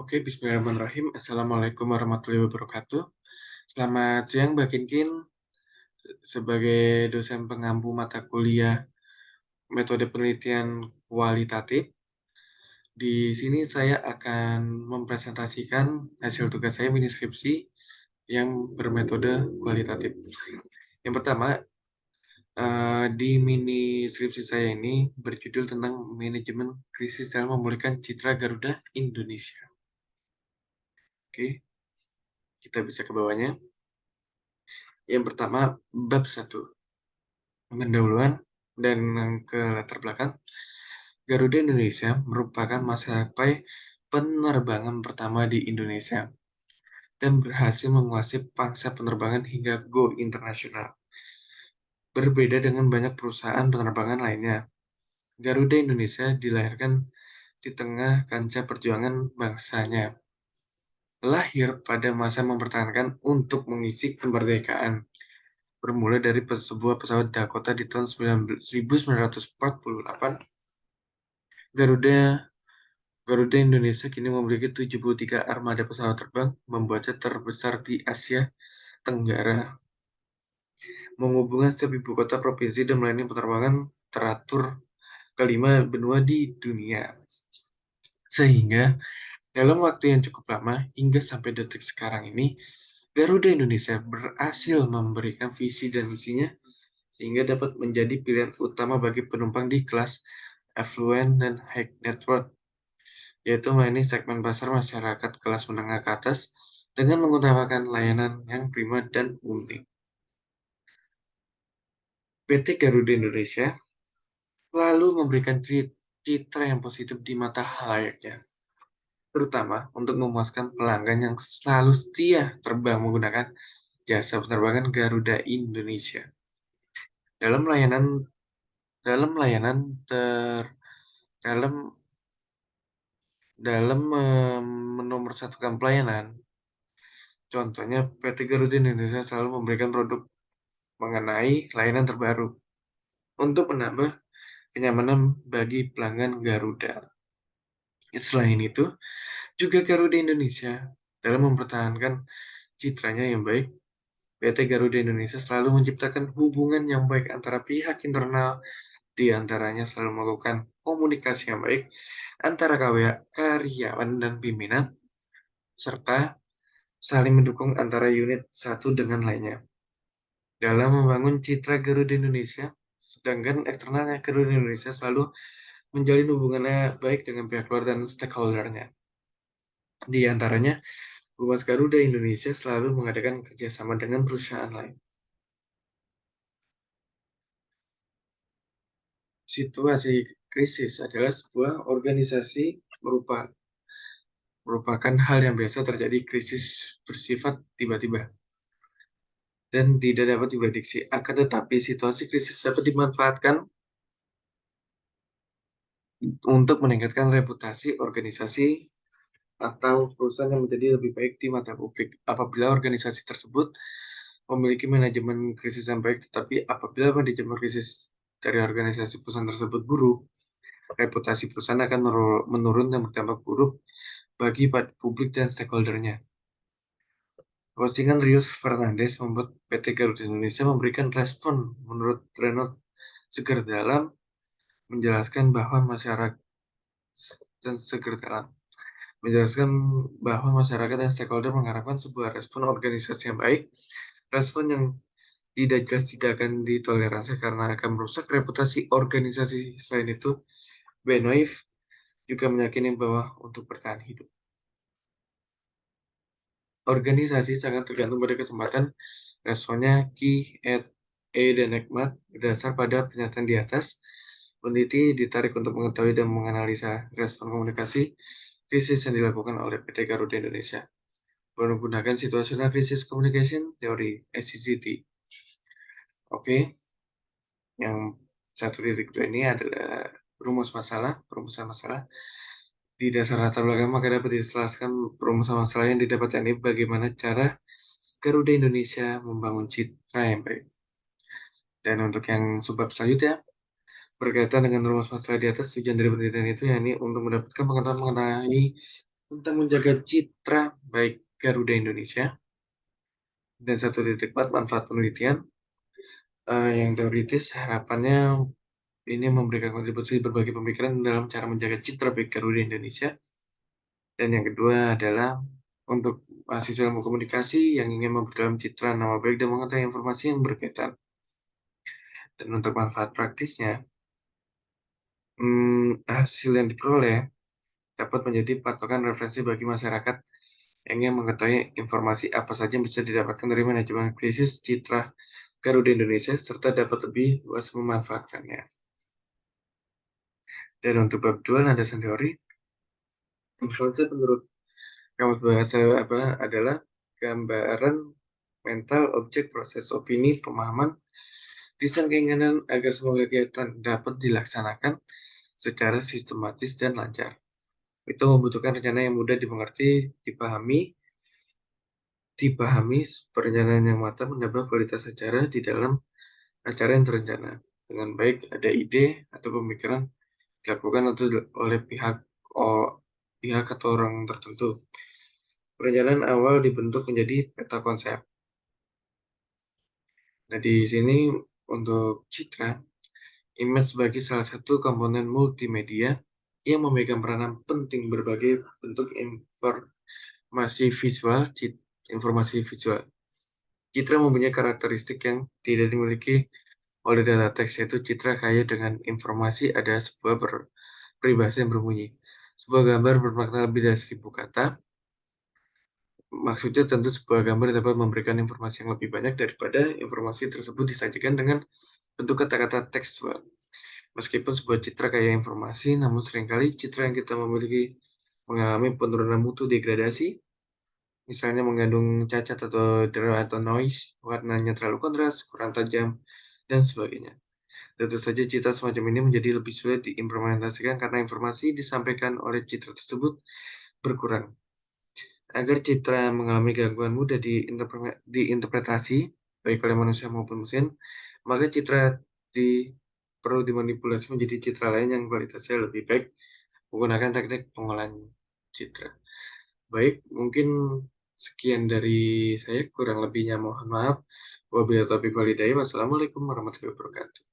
Oke, bismillahirrahmanirrahim. Assalamualaikum warahmatullahi wabarakatuh. Selamat siang, Mbak Kinkin. Sebagai dosen pengampu mata kuliah metode penelitian kualitatif, di sini saya akan mempresentasikan hasil tugas saya mini skripsi yang bermetode kualitatif. Yang pertama, di mini skripsi saya ini berjudul tentang manajemen krisis dalam memulihkan citra Garuda Indonesia. Oke, kita bisa ke bawahnya. Yang pertama, bab 1. Pendahuluan dan ke latar belakang, Garuda Indonesia merupakan maskapai penerbangan pertama di Indonesia dan berhasil menguasai pangsa penerbangan hingga go internasional. Berbeda dengan banyak perusahaan penerbangan lainnya, Garuda Indonesia dilahirkan di tengah kancah perjuangan bangsanya. Lahir pada masa mempertahankan untuk mengisi kemerdekaan. Bermula dari sebuah pesawat Dakota di tahun 1948, Garuda Garuda Indonesia kini memiliki 73 armada pesawat terbang, membuatnya terbesar di Asia Tenggara, menghubungkan setiap ibu kota provinsi dan melayani penerbangan teratur kelima benua di dunia. Sehingga dalam waktu yang cukup lama, hingga sampai detik sekarang ini, Garuda Indonesia berhasil memberikan visi dan misinya sehingga dapat menjadi pilihan utama bagi penumpang di kelas affluent dan high net worth, yaitu melayani segmen pasar masyarakat kelas menengah ke atas dengan mengutamakan layanan yang prima dan unik. PT Garuda Indonesia lalu memberikan citra yang positif di mata halayaknya, terutama untuk memuaskan pelanggan yang selalu setia terbang menggunakan jasa penerbangan Garuda Indonesia. Dalam layanan dalam layanan ter dalam dalam menomorsatukan pelayanan, contohnya PT Garuda Indonesia selalu memberikan produk mengenai layanan terbaru untuk menambah kenyamanan bagi pelanggan Garuda. Selain itu, juga Garuda Indonesia dalam mempertahankan citranya yang baik, PT Garuda Indonesia selalu menciptakan hubungan yang baik antara pihak internal, di antaranya selalu melakukan komunikasi yang baik antara karyawan dan pimpinan, serta saling mendukung antara unit satu dengan lainnya dalam membangun citra Garuda Indonesia, sedangkan eksternalnya Garuda Indonesia selalu menjalin hubungannya baik dengan pihak luar dan stakeholder-nya. Di antaranya, Humas Garuda Indonesia selalu mengadakan kerjasama dengan perusahaan lain. Situasi krisis adalah sebuah organisasi merupakan hal yang biasa terjadi. Krisis bersifat tiba-tiba dan tidak dapat diprediksi. Akan tetapi, situasi krisis dapat dimanfaatkan untuk meningkatkan reputasi organisasi atau perusahaan yang menjadi lebih baik di mata publik. Apabila organisasi tersebut memiliki manajemen krisis yang baik, tetapi apabila manajemen krisis dari organisasi perusahaan tersebut buruk, reputasi perusahaan akan menurun dan berdampak buruk bagi publik dan stakeholder-nya. Postingan Rius Fernandes membuat PT Garuda Indonesia memberikan respon menurut Renault Seger Dalam menjelaskan bahwa masyarakat dan Seger Dalam menjelaskan bahwa masyarakat dan stakeholder mengharapkan sebuah respon organisasi yang baik, respon yang tidak jelas tidak akan ditoleransi karena akan merusak reputasi organisasi. Selain itu, Benoif juga meyakini bahwa untuk bertahan hidup, organisasi sangat tergantung pada kesempatan. Responnya Ki, Ed, E, dan Ekmat berdasar pada pernyataan di atas. Peneliti ditarik untuk mengetahui dan menganalisa respon komunikasi krisis yang dilakukan oleh PT Garuda Indonesia menggunakan situational crisis communication teori SCCT. Oke, yang 1.2 ini adalah perumusan masalah. Di dasar latar belakang maka dapat dijelaskan perumusan masalah yang didapat ini bagaimana cara Garuda Indonesia membangun citra yang baik. Dan untuk yang subbab selanjutnya, berkaitan dengan rumus masalah di atas, tujuan dari penelitian itu yakni untuk mendapatkan pengetahuan mengenai tentang menjaga citra baik Garuda Indonesia, dan 1.4 manfaat penelitian, yang teoritis harapannya ini memberikan kontribusi berbagai pemikiran dalam cara menjaga citra baik Garuda Indonesia, dan yang kedua adalah untuk mahasiswa ilmu komunikasi yang ingin memperdalam citra nama baik dan mengetahui informasi yang berkaitan. Dan untuk manfaat praktisnya, hasil yang diperoleh dapat menjadi patokan referensi bagi masyarakat yang ingin mengetahui informasi apa saja yang bisa didapatkan dari manajemen krisis citra Garuda Indonesia serta dapat lebih luas memanfaatkannya. Dan untuk bab 2 landasan teori, influencer menurut kamus bahasa apa adalah gambaran mental objek proses opini pemahaman desain keinginan agar semua kegiatan dapat dilaksanakan secara sistematis dan lancar. Itu membutuhkan rencana yang mudah dimengerti, dipahami perencanaan yang matang menambah kualitas acara di dalam acara yang terencana. Dengan baik ada ide atau pemikiran dilakukan oleh pihak atau orang tertentu. Perencanaan awal dibentuk menjadi peta konsep. Nah, di sini untuk citra, image sebagai salah satu komponen multimedia yang memegang peranan penting berbagai bentuk informasi visual. Citra mempunyai karakteristik yang tidak dimiliki oleh data teks, yaitu citra kaya dengan informasi ada sebuah peribahasa yang berbunyi. Sebuah gambar bermakna lebih dari 1.000 kata. Maksudnya tentu sebuah gambar dapat memberikan informasi yang lebih banyak daripada informasi tersebut disajikan dengan bentuk kata-kata tekstual. Meskipun sebuah citra kaya informasi, namun seringkali citra yang kita memiliki mengalami penurunan mutu degradasi, misalnya mengandung cacat atau error atau noise, warnanya terlalu kontras, kurang tajam, dan sebagainya. Tentu saja citra semacam ini menjadi lebih sulit diimplementasikan karena informasi disampaikan oleh citra tersebut berkurang. Agar citra mengalami gangguan mudah diinterpretasi, baik oleh manusia maupun mesin, maka citra perlu dimanipulasi menjadi citra lain yang kualitasnya lebih baik menggunakan teknik pengolahan citra. Baik, mungkin sekian dari saya, kurang lebihnya mohon maaf. Wabillahi taufiq wal hidayah. Wassalamualaikum warahmatullahi wabarakatuh.